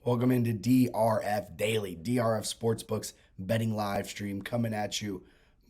Welcome into DRF Daily, DRF Sportsbooks betting live stream coming at you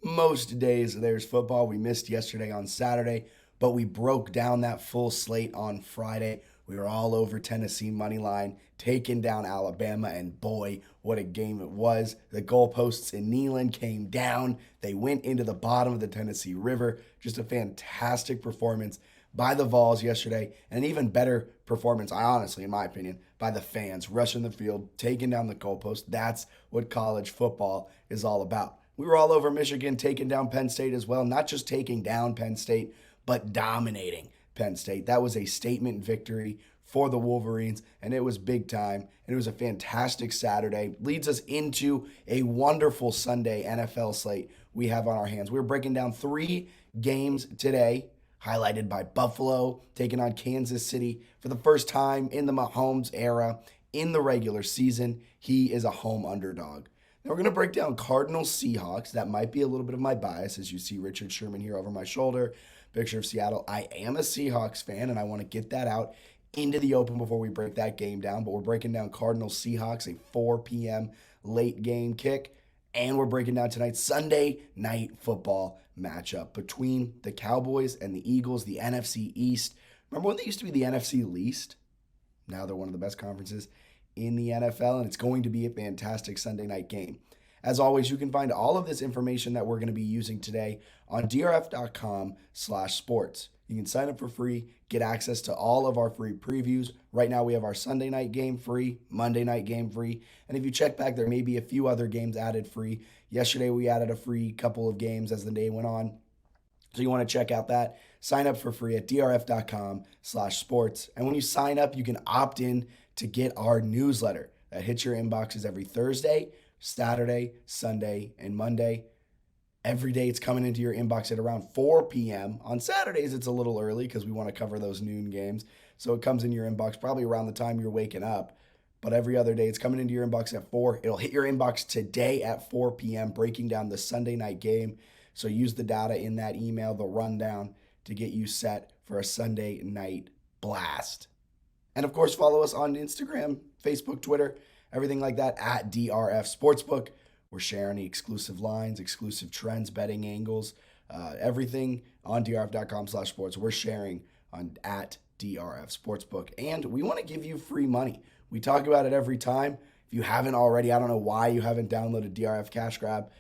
most days. There's football. We missed yesterday on Saturday, but we broke down that full slate on Friday. We were all over Tennessee money line, taking down Alabama, and boy, what a game it was. The goalposts in Neyland came down. They went into the bottom of the Tennessee River. Just a fantastic performance by the Vols yesterday, and an even better performance, honestly, in my opinion, by the fans, rushing the field, taking down the goalpost. That's what college football is all about. We were all over Michigan, taking down Penn State as well, not just taking down Penn State, but dominating Penn State. That was a statement victory for the Wolverines, and it was big time, and it was a fantastic Saturday. Leads us into a wonderful Sunday NFL slate we have on our hands. We're breaking down 3 games today, highlighted by Buffalo taking on Kansas City for the first time in the Mahomes era in the regular season. He is a home underdog. Now we're going to break down Cardinals Seahawks. That might be a little bit of my bias, as you see Richard Sherman here over my shoulder. Picture of Seattle. I am a Seahawks fan, and I want to get that out into the open before we break that game down. But we're breaking down Cardinals Seahawks, a 4 p.m. late game kick. And we're breaking down tonight's Sunday night football matchup between the Cowboys and the Eagles, the NFC East. Remember when they used to be the NFC least? Now they're one of the best conferences in the NFL, and it's going to be a fantastic Sunday night game. As always, you can find all of this information that we're going to be using today on drf.com/sports. You can sign up for free, get access to all of our free previews. Right now we have our Sunday night game free, Monday night game free, and if you check back, there may be a few other games added free. Yesterday we added a free couple of games as the day went on. So you want to check out that. Sign up for free at drf.com/sports. And when you sign up, you can opt in to get our newsletter that hits your inboxes every Thursday, Saturday, Sunday, and Monday. Every day it's coming into your inbox at around 4 p.m. On Saturdays, it's a little early because we want to cover those noon games. So it comes in your inbox probably around the time you're waking up. But every other day, it's coming into your inbox at 4. It'll hit your inbox today at 4 p.m., breaking down the Sunday night game. So use the data in that email, the rundown, to get you set for a Sunday night blast. And of course, follow us on Instagram, Facebook, Twitter, everything like that at DRF Sportsbook. We're sharing the exclusive lines, exclusive trends, betting angles, everything on drf.com/sports. We're sharing on at DRF Sportsbook. And we want to give you free money. We talk about it every time. If you haven't already, I don't know why you haven't downloaded DRF Cash Grab.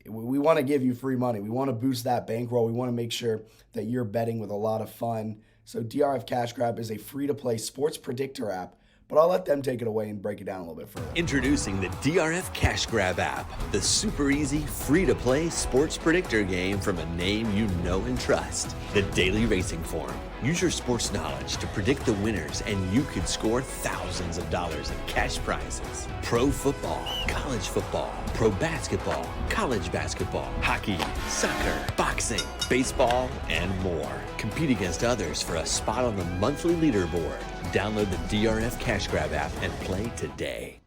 We want to give you free money. We want to boost that bankroll. We want to make sure that you're betting with a lot of fun. So DRF Cash Grab is a free-to-play sports predictor app, but I'll let them take it away and break it down a little bit further. Introducing the DRF Cash Grab app, the super easy, free-to-play sports predictor game from a name you know and trust, the Daily Racing Form. Use your sports knowledge to predict the winners, and you could score thousands of dollars in cash prizes. Pro football, college football, pro basketball, college basketball, hockey, soccer, boxing, baseball, and more. Compete against others for a spot on the monthly leaderboard. Download the DRF Cash Grab app and play today.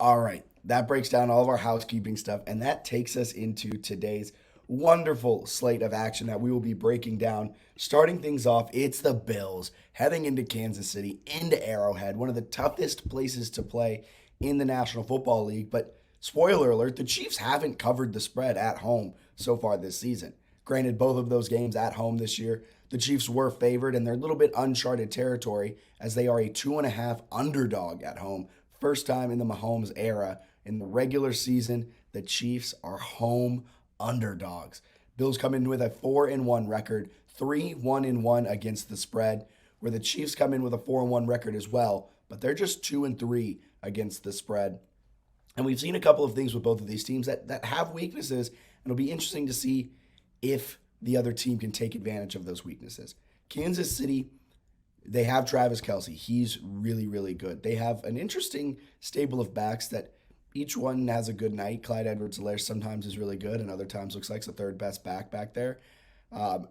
All right, that breaks down all of our housekeeping stuff, and that takes us into today's wonderful slate of action that we will be breaking down. Starting things off, it's the Bills heading into Kansas City, into Arrowhead, one of the toughest places to play in the National Football League. But spoiler alert, the Chiefs haven't covered the spread at home so far this season. Granted, both of those games at home this year, the Chiefs were favored, and they're a little bit uncharted territory as they are a 2.5 underdog at home. First time in the Mahomes era. In the regular season, the Chiefs are home underdogs. Bills come in with a 4-1 record, 3-1-1 against the spread, where the Chiefs come in with a 4-1 record as well, but they're just 2-3 against the spread. And we've seen a couple of things with both of these teams that have weaknesses, and it'll be interesting to see if the other team can take advantage of those weaknesses. Kansas City, they have Travis Kelce. He's really, really good. They have an interesting stable of backs that each one has a good night. Clyde Edwards-Helaire sometimes is really good and other times looks like the third best back there. But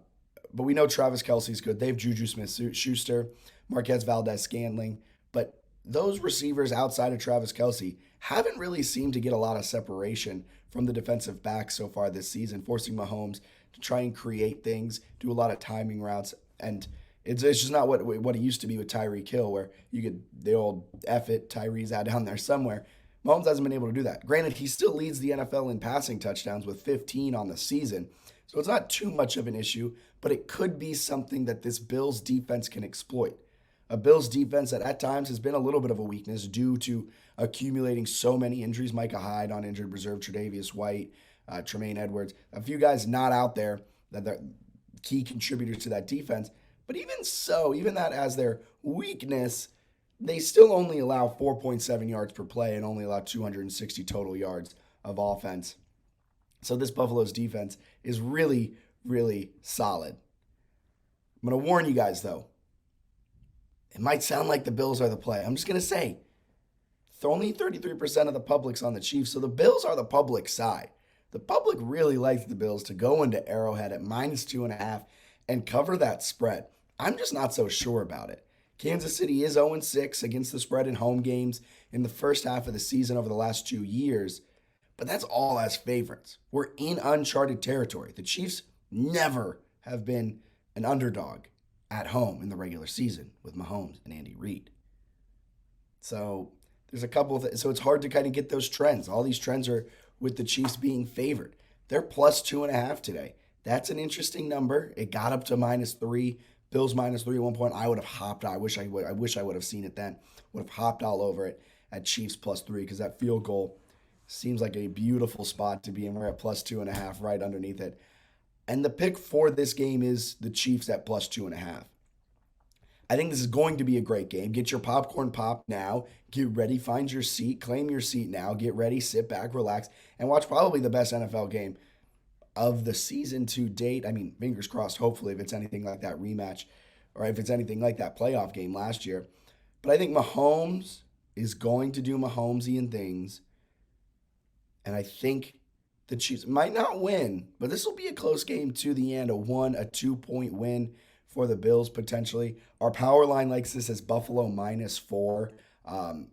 we know Travis Kelce's good. They have Juju Smith-Schuster, Marquez Valdez-Scantling. But those receivers outside of Travis Kelce haven't really seemed to get a lot of separation from the defensive backs so far this season, forcing Mahomes to try and create things, do a lot of timing routes. And It's just not what it used to be with Tyreek Hill, where you could the old F it, Tyree's out down there somewhere. Mahomes hasn't been able to do that. Granted, he still leads the NFL in passing touchdowns with 15 on the season, so it's not too much of an issue, but it could be something that this Bills defense can exploit. A Bills defense that at times has been a little bit of a weakness due to accumulating so many injuries. Micah Hyde on injured reserve, Tre'Davious White, Tremaine Edwards, a few guys not out there that they're key contributors to that defense. But even so, even that as their weakness, they still only allow 4.7 yards per play and only allow 260 total yards of offense. So this Buffalo's defense is really, really solid. I'm going to warn you guys, though. It might sound like the Bills are the play. I'm just going to say, only 33% of the public's on the Chiefs, so the Bills are the public side. The public really likes the Bills to go into Arrowhead at -2.5 and cover that spread. I'm just not so sure about it. Kansas City is 0-6 against the spread in home games in the first half of the season over the last 2 years, but that's all as favorites. We're in uncharted territory. The Chiefs never have been an underdog at home in the regular season with Mahomes and Andy Reid. So there's a couple of so it's hard to kind of get those trends. All these trends are with the Chiefs being favored. They're +2.5 today. That's an interesting number. It got up to -3. Bills -3 at one point. I would have hopped. I wish I would have seen it then. Would have hopped all over it at Chiefs +3 because that field goal seems like a beautiful spot to be in. We're at +2.5 right underneath it. And the pick for this game is the Chiefs at +2.5. I think this is going to be a great game. Get your popcorn popped now. Get ready. Find your seat. Claim your seat now. Get ready. Sit back, relax, and watch probably the best NFL game of the season to date. I mean, fingers crossed, hopefully, if it's anything like that rematch or if it's anything like that playoff game last year. But I think Mahomes is going to do Mahomesian things. And I think the Chiefs might not win, but this will be a close game to the end. A 2-point win for the Bills potentially. Our power line likes this as Buffalo -4.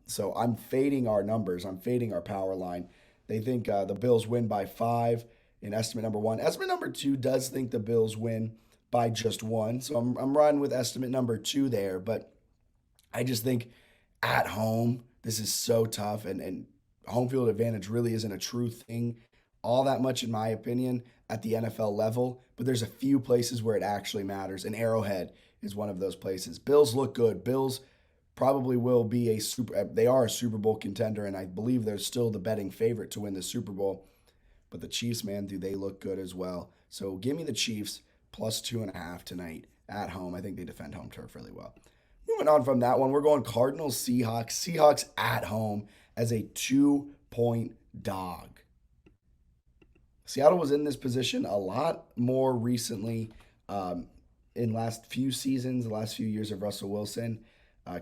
So I'm fading our numbers. I'm fading our power line. They think the Bills win by 5 in estimate number 1. Estimate number 2 does think the Bills win by just 1. So I'm running with estimate number 2 there. But I just think at home, this is so tough. And home field advantage really isn't a true thing all that much, in my opinion, at the NFL level. But there's a few places where it actually matters. And Arrowhead is one of those places. Bills look good. Bills probably will be they are a Super Bowl contender. And I believe they're still the betting favorite to win the Super Bowl. But the Chiefs, man, do they look good as well. So give me the Chiefs +2.5 tonight at home. I think they defend home turf really well. Moving on from that one, we're going Cardinals Seahawks. Seahawks at home as a 2-point dog. Seattle was in this position a lot more recently in last few seasons, the last few years of Russell Wilson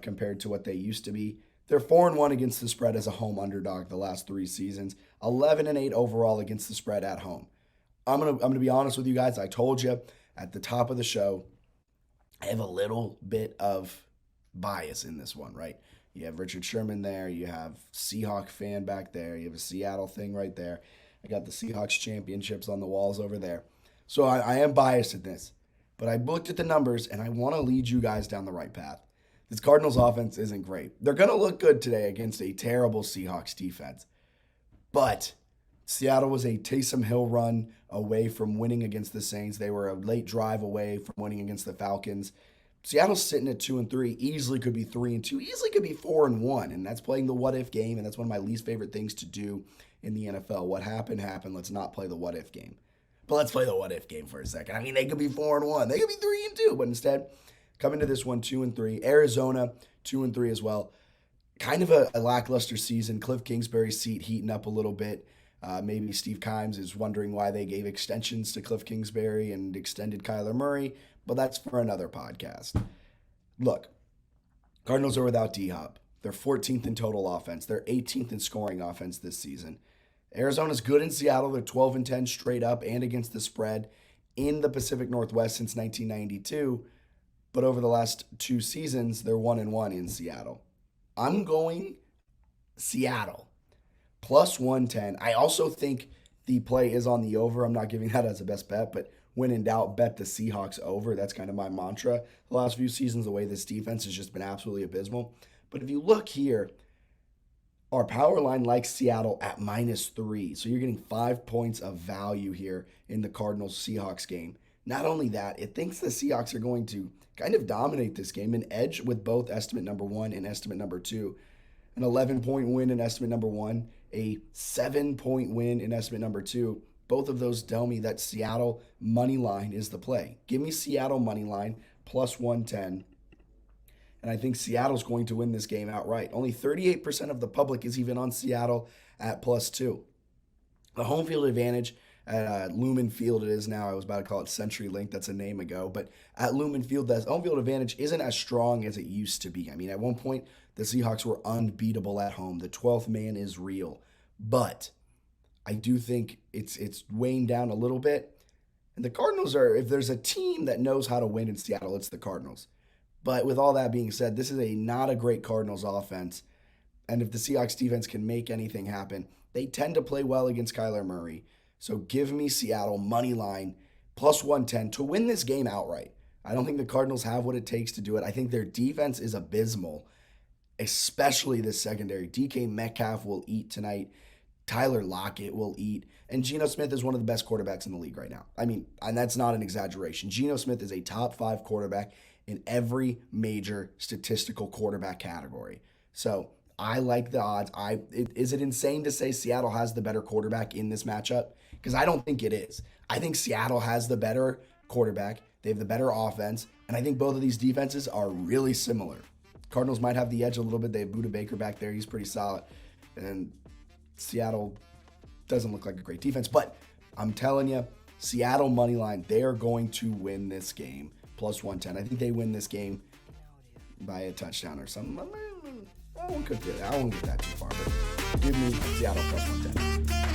compared to what they used to be. They're 4-1 against the spread as a home underdog the last 3 seasons. 11-8 overall against the spread at home. I'm gonna be honest with you guys. I told you at the top of the show, I have a little bit of bias in this one, right? You have Richard Sherman there. You have Seahawk fan back there. You have a Seattle thing right there. I got the Seahawks championships on the walls over there. So I am biased in this. But I looked at the numbers, and I want to lead you guys down the right path. This Cardinals offense isn't great. They're going to look good today against a terrible Seahawks defense. But Seattle was a Taysom Hill run away from winning against the Saints. They were a late drive away from winning against the Falcons. Seattle's sitting at 2-3, easily could be 3-2, easily could be 4-1, and that's playing the what-if game, and that's one of my least favorite things to do in the NFL. What happened, happened. Let's not play the what-if game. But let's play the what-if game for a second. I mean, they could be 4-1. They could be 3-2, but instead, coming to this one 2-3. Arizona, 2-3 as well. Kind of a lackluster season. Cliff Kingsbury's seat heating up a little bit. Maybe Steve Kimes is wondering why they gave extensions to Cliff Kingsbury and extended Kyler Murray, but that's for another podcast. Look, Cardinals are without D-Hop. They're 14th in total offense. They're 18th in scoring offense this season. Arizona's good in Seattle. They're 12-10 straight up and against the spread in the Pacific Northwest since 1992. But over the last 2 seasons, they're 1-1 in Seattle. I'm going Seattle +110. I also think the play is on the over. I'm not giving that as a best bet, but when in doubt, bet the Seahawks over. That's kind of my mantra the last few seasons, the way this defense has just been absolutely abysmal. But if you look here, our power line likes Seattle at -3. So you're getting 5 points of value here in the Cardinals Seahawks game. Not only that, it thinks the Seahawks are going to kind of dominate this game and edge with both estimate number 1 and estimate number 2. An 11-point win in estimate number 1, a 7-point win in estimate number 2. Both of those tell me that Seattle money line is the play. Give me Seattle money line plus 110. And I think Seattle's going to win this game outright. Only 38% of the public is even on Seattle at +2. The home field advantage at Lumen Field, it is now. I was about to call it CenturyLink. That's a name ago. But at Lumen Field, the home field advantage isn't as strong as it used to be. I mean, at one point, the Seahawks were unbeatable at home. The 12th man is real. But I do think it's weighing down a little bit. And the Cardinals are, if there's a team that knows how to win in Seattle, it's the Cardinals. But with all that being said, this is not a great Cardinals offense. And if the Seahawks defense can make anything happen, they tend to play well against Kyler Murray. So give me Seattle money line plus 110 to win this game outright. I don't think the Cardinals have what it takes to do it. I think their defense is abysmal, especially this secondary. DK Metcalf will eat tonight. Tyler Lockett will eat. And Geno Smith is one of the best quarterbacks in the league right now. I mean, and that's not an exaggeration. Geno Smith is a top 5 quarterback in every major statistical quarterback category. So I like the odds. Is it insane to say Seattle has the better quarterback in this matchup? Because I don't think it is. I think Seattle has the better quarterback. They have the better offense. And I think both of these defenses are really similar. Cardinals might have the edge a little bit. They have Budda Baker back there. He's pretty solid. And Seattle doesn't look like a great defense. But I'm telling you, Seattle money line, they are going to win this game. Plus 110. I think they win this game by a touchdown or something. I won't get that too far, but give me Seattle plus 110.